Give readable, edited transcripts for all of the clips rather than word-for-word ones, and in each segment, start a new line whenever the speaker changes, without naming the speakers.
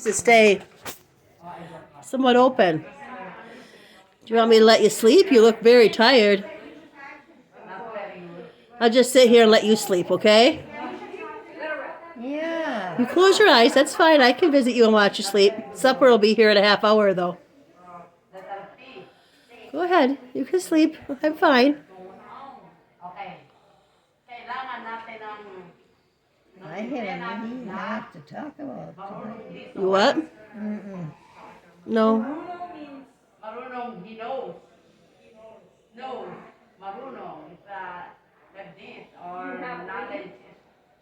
to stay somewhat open. Do you want me to let you sleep? You look very tired. I'll just sit here and let you sleep, okay?
Yeah.
You close your eyes. That's fine. I can visit you and watch you sleep. Supper will be here in a half hour, though. Go ahead. You can sleep. I'm fine.
I haven't really enough to talk about tonight.
You what?
Mm-mm.
No.
Marunong means marunong, he knows. Knows. Marunong is like this or knowledge.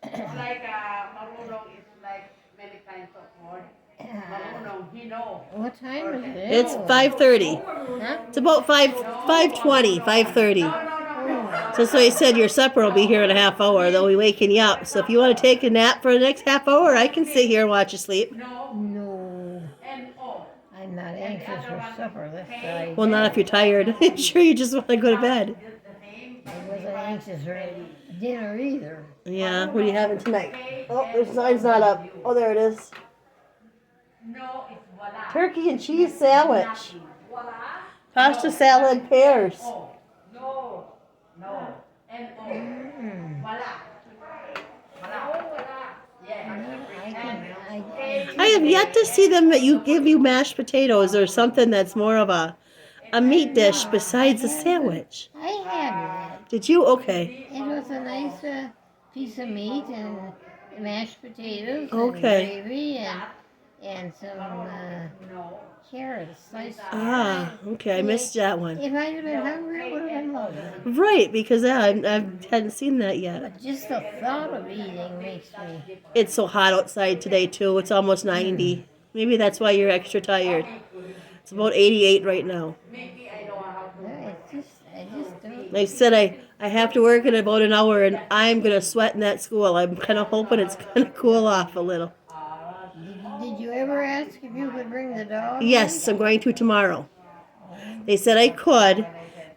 It's like marunong is like many kinds of words. Marunong, he knows.
What time is it?
It's 5:30.
Huh?
It's about 5:20, 5:30. So he said your supper will be here in a half hour. They'll be waking you up. So if you want to take a nap for the next half hour, I can sit here and watch you sleep.
No.
N-O.
I'm not anxious for supper. That's why
Well, not if you're tired. I'm sure you just want to go to bed.
I wasn't anxious for dinner either.
Yeah. What are you having tonight? Oh, the sign's not up. Oh, there it is.
No, it's voila.
Turkey and cheese sandwich.
Voila.
Pasta salad pears.
Oh, no, no. N-O. Voila. Voila. Yeah.
I have yet to see them that you give you mashed potatoes or something that's more of a meat dish besides a sandwich.
I had that.
Did you? Okay.
It was a nice piece of meat and mashed potatoes
Okay.
and gravy and some carrots sliced.
Ah, okay. I missed that one.
If I'd have been hungry, it would have been lovely.
Right, because I hadn't seen that yet.
But just the thought of eating makes me.
It's so hot outside today too. It's almost 90. Maybe that's why you're extra tired. It's about 88 right now.
I just don't.
Like I said, I have to work in about an hour, and I'm gonna sweat in that school. I'm kind of hoping it's gonna cool off a little.
Did you ever ask if you could bring the dog?
Yes, I'm going to tomorrow. They said I could,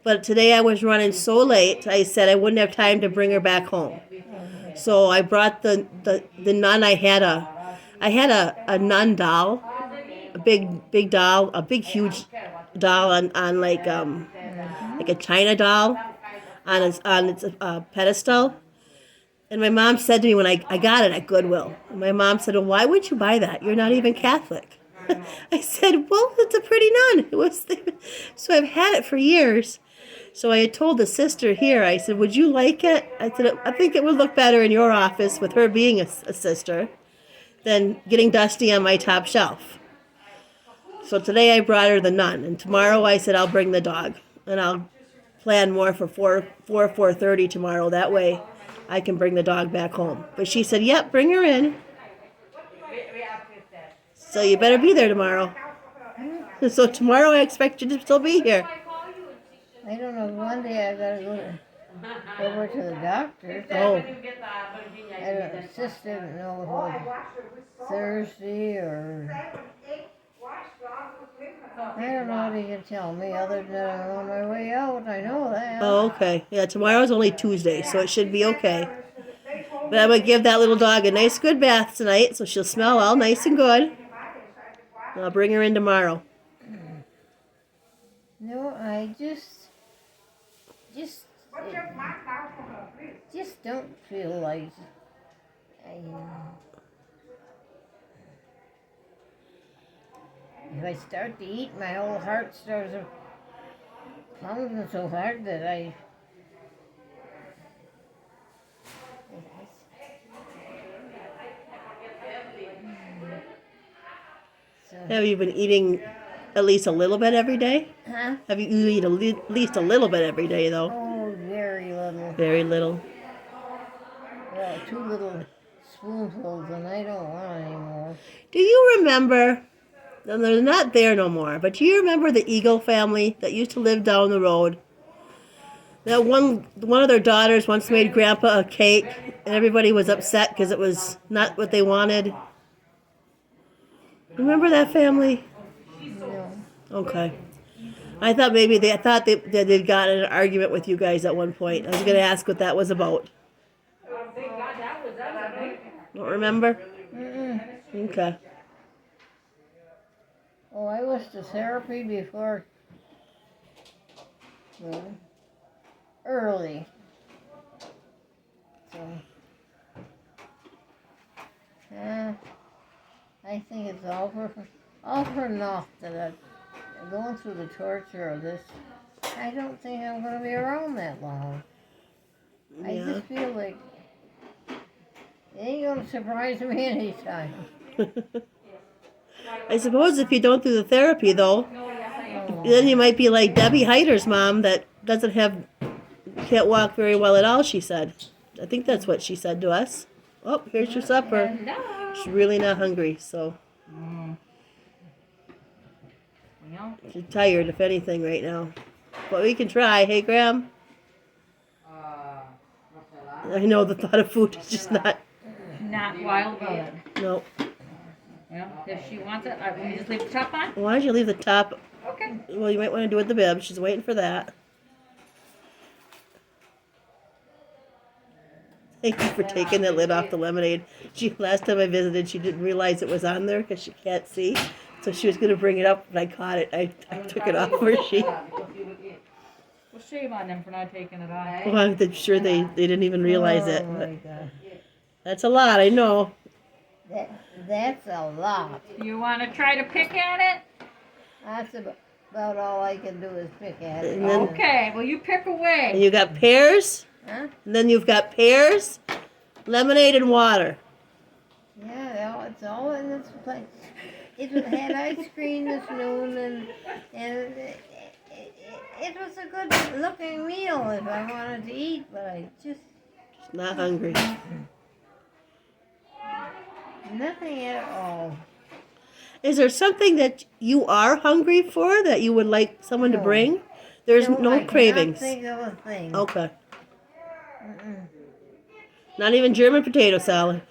but today I was running so late. I said I wouldn't have time to bring her back home. So I brought the nun. I had a nun doll, a big doll, a big huge doll on like a China doll on its pedestal. And my mom said to me when I got it at Goodwill, and my mom said, "Well, why would you buy that? You're not even Catholic." I said, "Well, it's a pretty nun." It was so I've had it for years. So I had told the sister here, I said, "Would you like it?" I said, "I think it would look better in your office with her being a sister than getting dusty on my top shelf." So today I brought her the nun, and tomorrow I said I'll bring the dog, and I'll plan more for 4:30 tomorrow. That way I can bring the dog back home. But she said, "Yep, bring her in." So you better be there tomorrow. So tomorrow I expect you to still be here.
I don't know. One day I gotta go over to the doctor.
Oh,
I don't. Sis didn't know if it was Thursday or. I don't know what he can tell me other than that I'm on my way out. I know that.
oh, okay. Yeah, tomorrow's only Tuesday, so it should be okay. But I'm going to give that little dog a nice good bath tonight, so she'll smell all nice and good. And I'll bring her in tomorrow.
No, I just don't feel like if I start to eat, my whole heart starts pounding so hard that I. So,
Have you been eating at least a little bit every day?
huh?
Have you eat at least a little bit every day, though?
Oh, very little.
Very little.
Well, 2 little spoonfuls, and I don't want any more.
Do you remember, and they're not there no more, but do you remember the Eagle family that used to live down the road? That one of their daughters once made Grandpa a cake, and everybody was upset because it was not what they wanted. Remember that family?
No.
Okay. I thought maybe they'd gotten in an argument with you guys at one point. I was going to ask what that was about. Don't remember?
Mm-mm.
Okay.
Oh, I was to therapy before, well, early. So, I think it's all for naught that I'm going through the torture of this. I don't think I'm going to be around that long. I
Yeah.
just feel like it ain't going to surprise me anytime.
I suppose if you don't do the therapy, though, then you might be like Debbie Heider's mom that can't walk very well at all, she said. I think that's what she said to us. Oh, here's your supper.
Hello.
She's really not hungry, so
Well,
she's tired, if anything, right now. But we can try. Hey, Graham? I know the thought of food is just not,
not wild about it.
no.
Well, if she wants it, let me just leave the top on.
Why don't you leave the top?
Okay.
Well, you might want to do it with the bib. She's waiting for that. Thank you for taking the lid off the lemonade. Last time I visited, she didn't realize it was on there because she can't see. So she was going to bring it up, but I caught it. I took it off for she.
Well, shame on them for not taking it off.
Well, I'm sure they didn't even realize it.
Oh,
But
my God.
that's a lot, I know.
That's a lot.
You want to try to pick at it?
That's about all I can do is pick at it.
And then-
Okay, well, you pick
And
away.
you got pears,
Huh?
and then you've got pears, lemonade, and water.
Yeah, it's all in this place. It had ice cream this noon, and it was a good looking meal if I wanted to eat, but I just
Not hungry.
nothing at all.
Is there something that you are hungry for that you would like someone to
No.
bring? There's no
I
cravings.
cannot think of a thing.
Okay.
Mm-mm.
Not even German potato salad.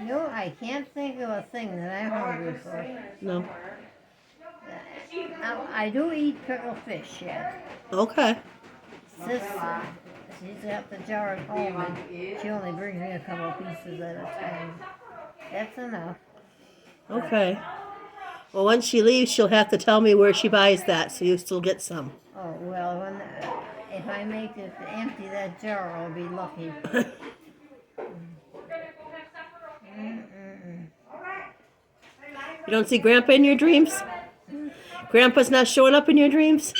No, I can't think of a thing that I'm hungry for.
No.
I do eat pickled fish yet.
Okay.
Sis, she's got the jar at home, and she only brings me a couple pieces at a time. That's enough.
Okay. Well, once she leaves, she'll have to tell me where she buys that, so you still get some.
Oh, well, if I make it empty that jar, I'll be lucky. Mm-mm-mm.
You don't see Grandpa in your dreams? Grandpa's not showing up in your dreams?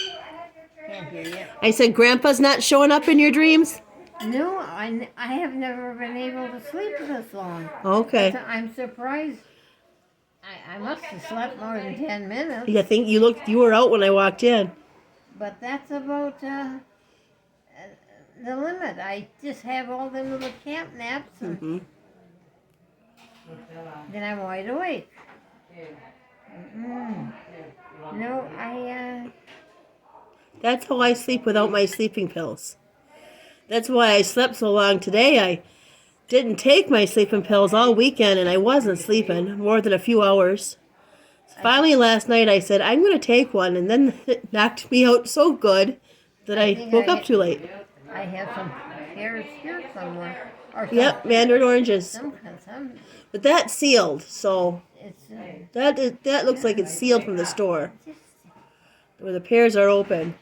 Can't hear you.
I said Grandpa's not showing up in your dreams?
No, I have never been able to sleep this long.
Okay.
I'm surprised. I must have slept more than 10 minutes,
I think you were out when I walked in.
but that's about the limit. I just have all them little camp naps, and
Hmm.
then I'm wide awake. No,
That's how I sleep without my sleeping pills. That's why I slept so long today. I didn't take my sleeping pills all weekend, and I wasn't sleeping more than a few hours. Finally, last night I said, I'm going to take one, and then it knocked me out so good that I
think
woke
I
up
hit-
too late.
I have some pears here somewhere. Or
Yep, mandarin oranges.
some,
But that's sealed, so
it's
that looks like it's sealed from the store,
just,
where the pears are open.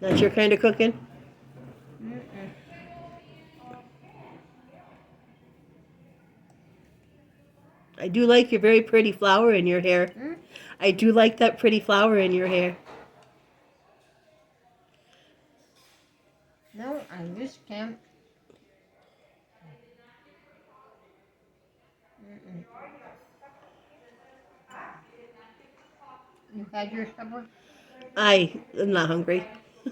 Not your kind of cooking? I do like your very pretty flower in your hair. I do like that pretty flower in your hair.
no, I just can't. You had your supper?
I am not hungry.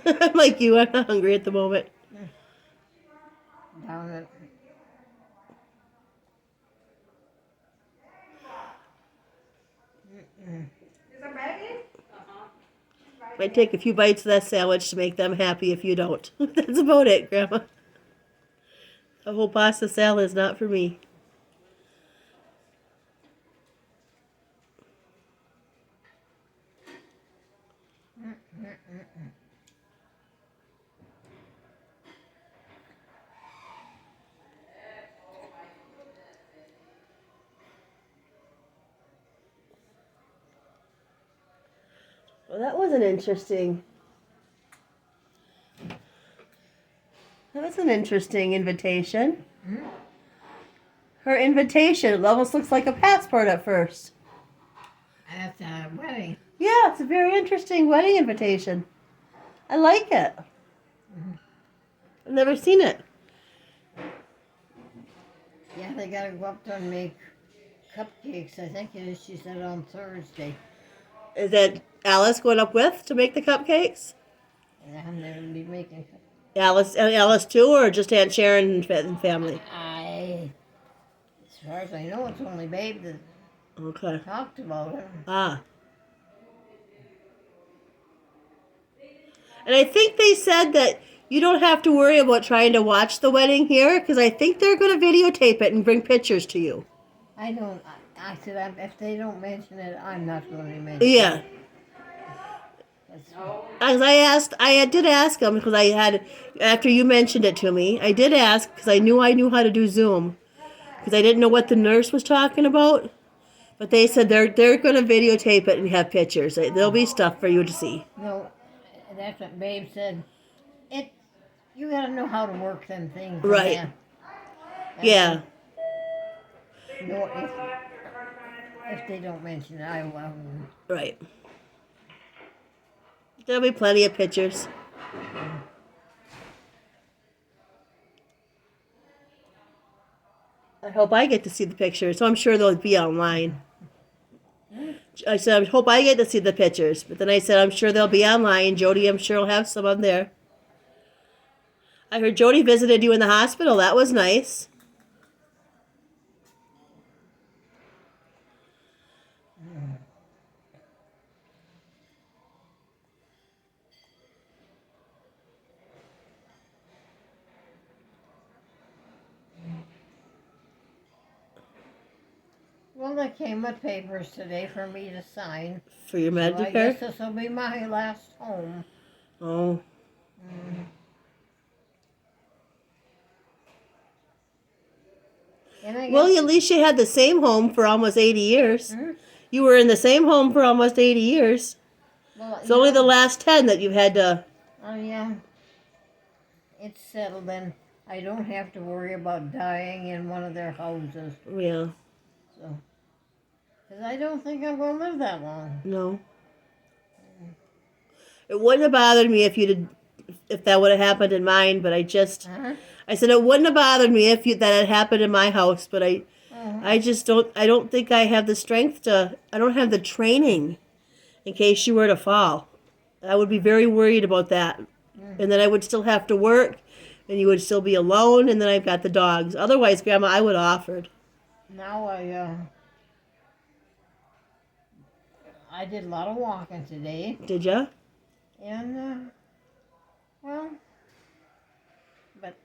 I'm like you, I'm not hungry at the moment.
Down it.
Might take a few bites of that sandwich to make them happy if you don't. That's about it, Grandma. A whole pasta salad is not for me. Well, that was an interesting. That was an interesting invitation. Her invitation it almost looks like a passport at first.
At the wedding.
Yeah, it's a very interesting wedding invitation. I like it. I've never seen it.
Yeah, they gotta go up there and make cupcakes. I think it is, she said, on Thursday.
Is that Alice going up with to make the cupcakes?
And they'll be making
Alice too, or just Aunt Sharon and family?
As far as I know, it's only Babe that
Okay.
talked about it.
Ah. And I think they said that you don't have to worry about trying to watch the wedding here because I think they're going to videotape it and bring pictures to you.
I don't. I said if they don't mention it, I'm not going to mention
Yeah.
it.
As I did ask them because I had, after you mentioned it to me, I did ask because I knew how to do Zoom because I didn't know what the nurse was talking about. But they said they're going to videotape it and have pictures. There'll be stuff for you to see.
No, that's what Babe said. You got to know how to work them things.
Right. Yeah.
No, if they don't mention it, I will.
Right. There'll be plenty of pictures. I hope I get to see the pictures, so I'm sure they'll be online. I said, I hope I get to see the pictures, but then I said, I'm sure they'll be online. Jody, I'm sure will have some on there. I heard Jody visited you in the hospital. That was nice.
Well, they came with papers today for me to sign.
For your
So I
Medicare?
guess this will be my last home.
Oh.
And I
Well,
guess,
at least you had the same home for almost 80 years.
Mhm.
You were in the same home for almost 80 years.
well,
It's only the last 10 that you've had to...
Oh yeah. It's settled then. I don't have to worry about dying in one of their houses.
Yeah,
So, because I don't think I'm going to live that long.
no. It wouldn't have bothered me if that would have happened in mine, but I said it wouldn't have bothered me if that had happened in my house, but I just I don't think I have the strength I don't have the training in case you were to fall. I would be very worried about that. And then I would still have to work, and you would still be alone, and then I've got the dogs. Otherwise, Grandma, I would have offered.
Now I did a lot of walking today,
Did ya?
and well, but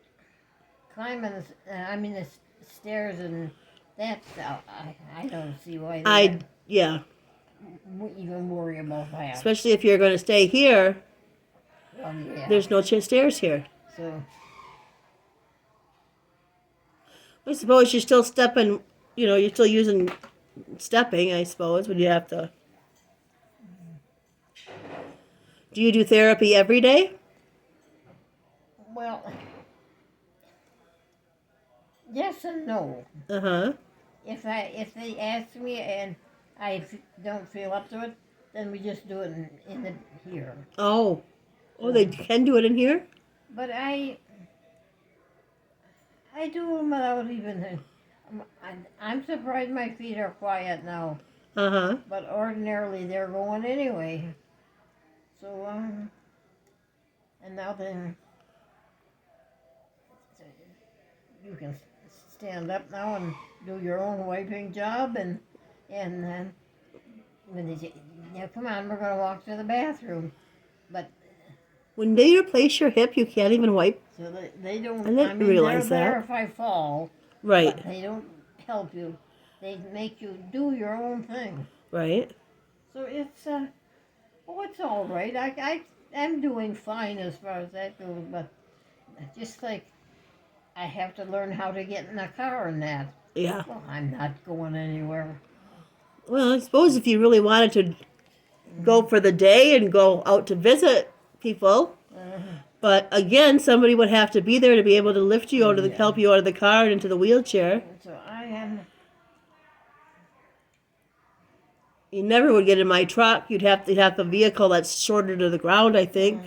climbing the stairs and that I don't see why they
Yeah.
even worry about that.
Especially if you're going to stay here,
Yeah.
there's no stairs here.
So
I suppose you're still stepping, you're still using stepping, I suppose, when you have to. Do you do therapy every day?
well, yes and no.
Uh-huh.
If they ask me and I don't feel up to it, then we just do it in here.
Oh. Oh, they can do it in here?
But I do them without even. I'm surprised my feet are quiet now.
Uh-huh.
But ordinarily they're going anyway. So and now then you can stand up now and do your own wiping job and then when they say, "Yeah, come on, we're gonna walk to the bathroom," but
When they replace your hip, you can't even wipe.
so they don't.
I didn't realize
they're there
that.
if I fall,
Right.
but they don't help you. They make you do your own thing.
Right.
So it's it's all right. I'm doing fine as far as that goes, but just like I have to learn how to get in a car and that.
Yeah.
Well, I'm not going anywhere.
Well, I suppose if you really wanted to go for the day and go out to visit people. But again, somebody would have to be there to be able to lift you out of the, help you out of the car and into the wheelchair.
So I am.
You never would get in my truck. You'd have to have a vehicle that's shorter to the ground, I think,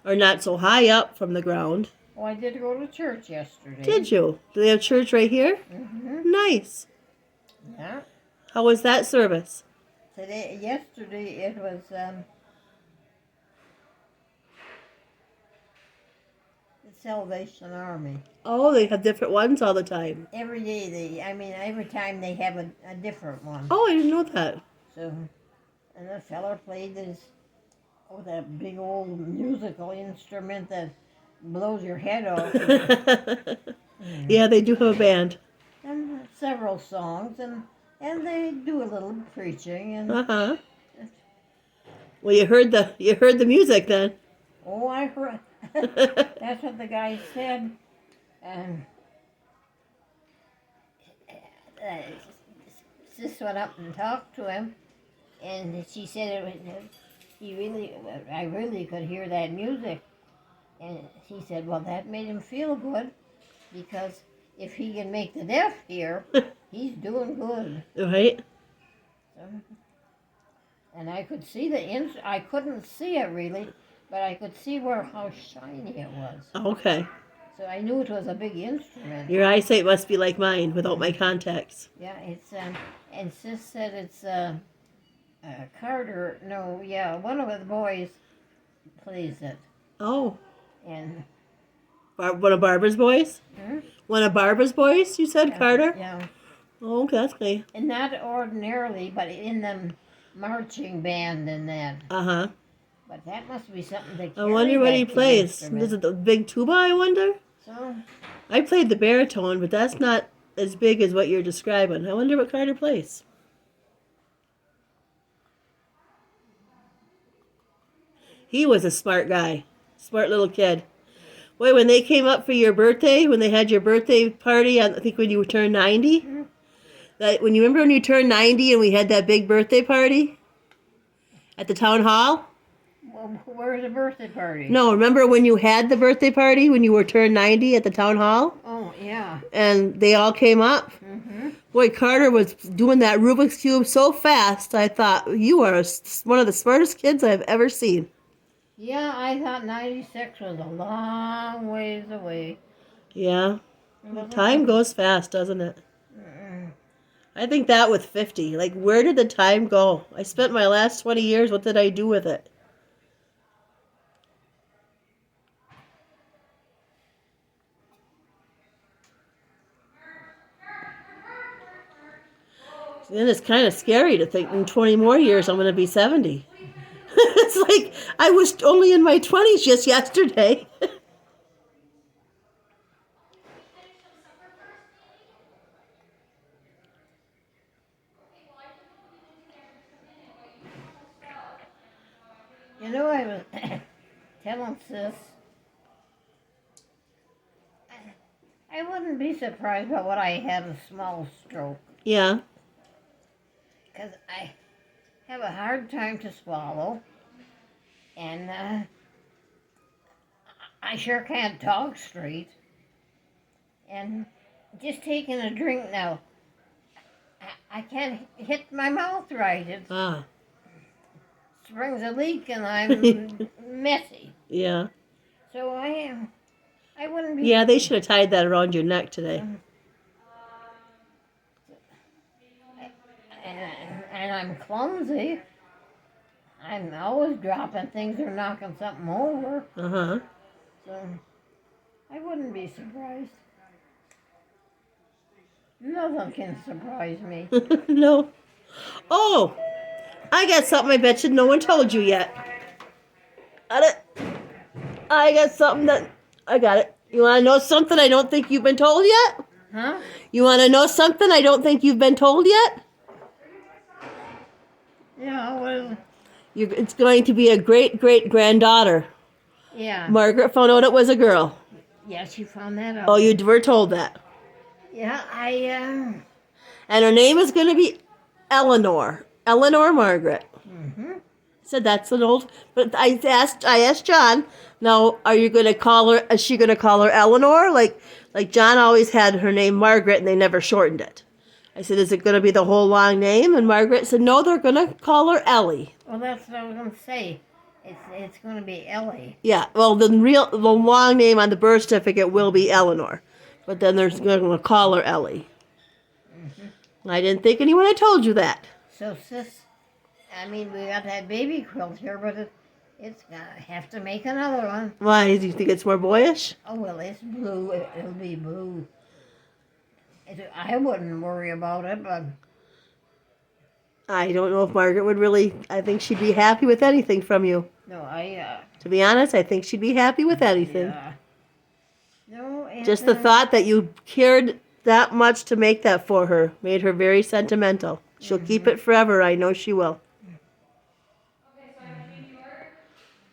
or not so high up from the ground.
Oh, I did go to church yesterday.
Did you? Do they have church right here? Nice.
Yeah.
How was that service?
Yesterday it was the Salvation Army.
Oh, they have different ones all the time.
Every day every time they have a different one.
Oh, I didn't know that.
So, and the fella played that big old musical instrument that blows your head off.
Yeah, they do have a band.
And several songs, and they do a little preaching, and
Uh-huh. Well, you heard the music then.
oh, I heard. That's what the guy said, and sis went up and talked to him, and she said I really could hear that music, and he said, well, that made him feel good, because if he can make the deaf hear, he's doing good.
Right?
So, and I could see I couldn't see it really, but I could see how shiny it was.
Okay.
So I knew it was a big instrument.
Your eyesight must be like mine without my contacts.
Yeah, it's and sis said it's Carter. No, yeah, one of the boys plays it,
Oh,
and
one of Barbara's boys? One of Barbara's boys, you said, Carter?
Yeah,
Oh, okay, that's great.
and not ordinarily, but in the marching band and that.
Uh-huh.
But that must be something that.
I wonder what he plays. Is it the big tuba, I wonder?
So.
I played the baritone, but that's not as big as what you're describing. I wonder what Carter plays. He was a smart guy. Smart little kid. Boy, when they came up for your birthday, when they had your birthday party, I think when you turned 90, when you remember when you turned 90 and we had that big birthday party at the town hall?
Well, where's the birthday party?
No, remember when you had the birthday party when you were turned 90 at the town hall?
Oh, yeah.
And they all came up? Boy, Carter was doing that Rubik's Cube so fast, I thought, you are one of the smartest kids I've ever seen.
Yeah, I thought 96 was a long ways away.
Yeah. Time goes fast, doesn't it? I think that with 50. Like, where did the time go? I spent my last 20 years, what did I do with it? Then it's kind of scary to think in 20 more years I'm going to be 70. It's like I was only in my 20s just yesterday.
You know, I was telling sis, I wouldn't be surprised by what I had a small stroke.
Yeah.
Because I have a hard time to swallow, and I sure can't talk straight. And just taking a drink now, I can't hit my mouth right. It springs a leak, and I'm messy.
Yeah.
So I wouldn't be.
Yeah, they should have tied that around your neck today.
And I'm clumsy. I'm always dropping things or knocking something over.
Uh-huh.
So I wouldn't be surprised. Nothing can surprise me.
No. Oh, I got something I bet you no one told you yet. Got it? I got something I got it. You want to know something I don't think you've been told yet?
Huh?
You want to know something I don't think you've been told yet?
Yeah, well,
It's going to be a great-great-granddaughter.
yeah.
Margaret found out it was a girl.
Yeah, she found that out.
Oh, you were told that.
Yeah,
And her name is going to be Eleanor. Eleanor Margaret.
Mm-hmm.
Said that's an old. But I asked John. Now, are you going to call her? Is she going to call her Eleanor? Like John always had her name Margaret, and they never shortened it. I said, is it going to be the whole long name? And Margaret said, no, they're going to call her Ellie.
Well, that's what I was going to say. It's going to be Ellie.
Yeah. Well, the long name on the birth certificate will be Eleanor, but then they're going to call her Ellie. I didn't think anyone had told you that.
So, sis, I mean, we got that baby quilt here, but it's going to have to make another one.
Why? Do you think it's more boyish?
Oh, well, it's blue. It'll be blue. I wouldn't worry about it, but
I don't know if Margaret would really. I think she'd be happy with anything from you.
no,
To be honest, I think she'd be happy with anything.
yeah. No,
Just the thought that you cared that much to make that for her made her very sentimental. She'll keep it forever. I know she will.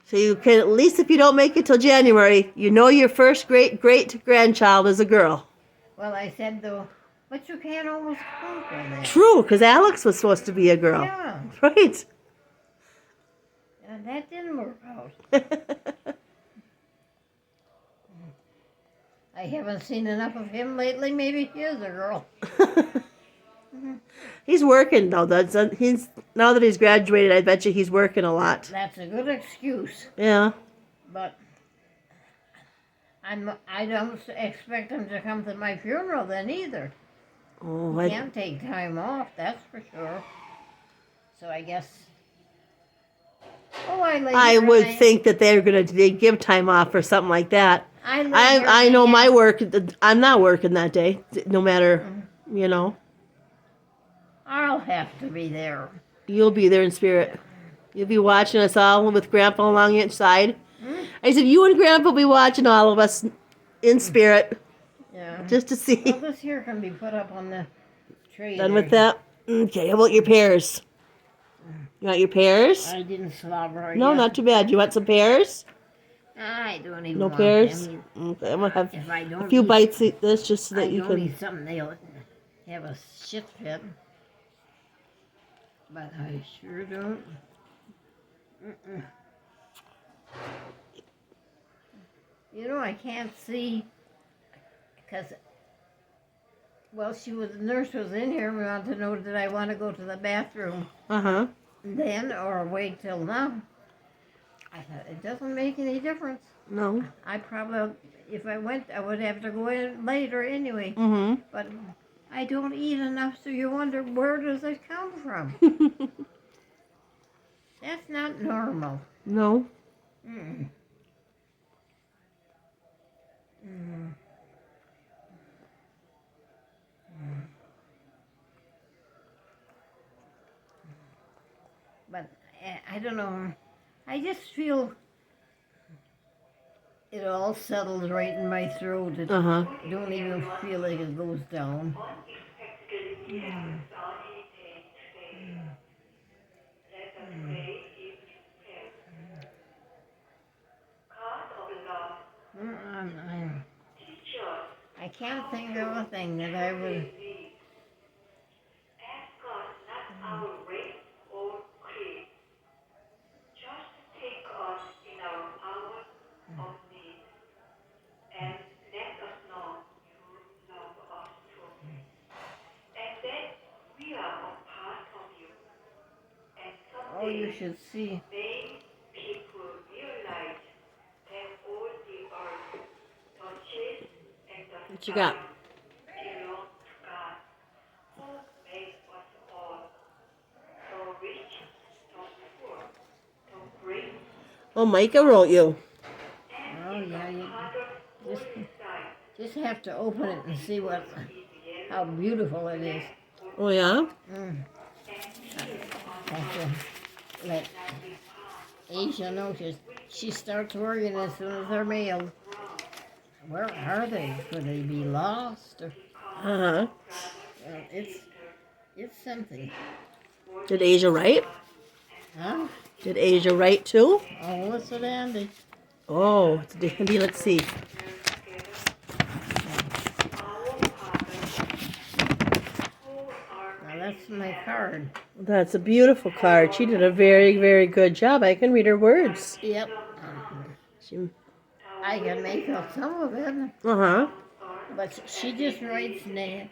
So you can, at least if you don't make it till January, you know your first great-great-grandchild is a girl.
Well, I said, though, but you can't always count on that.
True, because Alex was supposed to be a girl.
Yeah,
Right.
and that didn't work out. I haven't seen enough of him lately. Maybe he is a girl.
He's working though. He's now that he's graduated. I bet you he's working a lot.
That's a good excuse,
Yeah.
but I don't expect him to come to my funeral then either.
Oh,
He can't take time off, that's for sure. So I guess. Oh,
I would think that they give time off or something like that. I know my work. I'm not working that day, no matter, you know.
I'll have to be there.
You'll be there in spirit. You'll be watching us all with Grandpa along each side. I said, you and Grandpa will be watching all of us in spirit,
Yeah.
just to see.
Well, this here can be put up on the tree.
Done
there.
with that? Okay, how about your pears? You want your pears?
I didn't slobber.
No,
yet.
not too bad. You want some pears?
I don't even
No
want
pears?
them.
Okay, I'm going to have
If I don't
a few
eat,
bites of this just so
I
that you
don't
can.
eat something, they'll have a shit fit. But I sure don't. You know, I can't see because, well, the nurse was in here. We wanted to know, did I want to go to the bathroom
Uh-huh.
then or wait till now? I thought, it doesn't make any difference.
No.
I probably, if I went, I would have to go in later anyway.
Mm-hmm.
But I don't eat enough, so you wonder, where does it come from? That's not normal.
No.
Mm. Mm. But I don't know. I just feel it all settles right in my throat. It
Uh-huh.
don't even feel like it goes down. I can't think of a thing that I would. Oh, you should see.
What you got? Oh, Micah wrote you.
Oh yeah, you just have to open it and see how beautiful it is.
Oh, yeah?
Have to let Asia know. She starts working as soon as they're mailed. Where are they? Could they be lost? Or,
Uh-huh.
it's something.
Did Asia write?
Huh?
Did Asia write too?
Oh, it's a dandy.
Oh, it's dandy. Let's see.
Now let's That's my card.
That's a beautiful card. She did a very, very good job. I can read her words.
Yep.
She,
I can make out some of it,
uh-huh.
but she just writes name.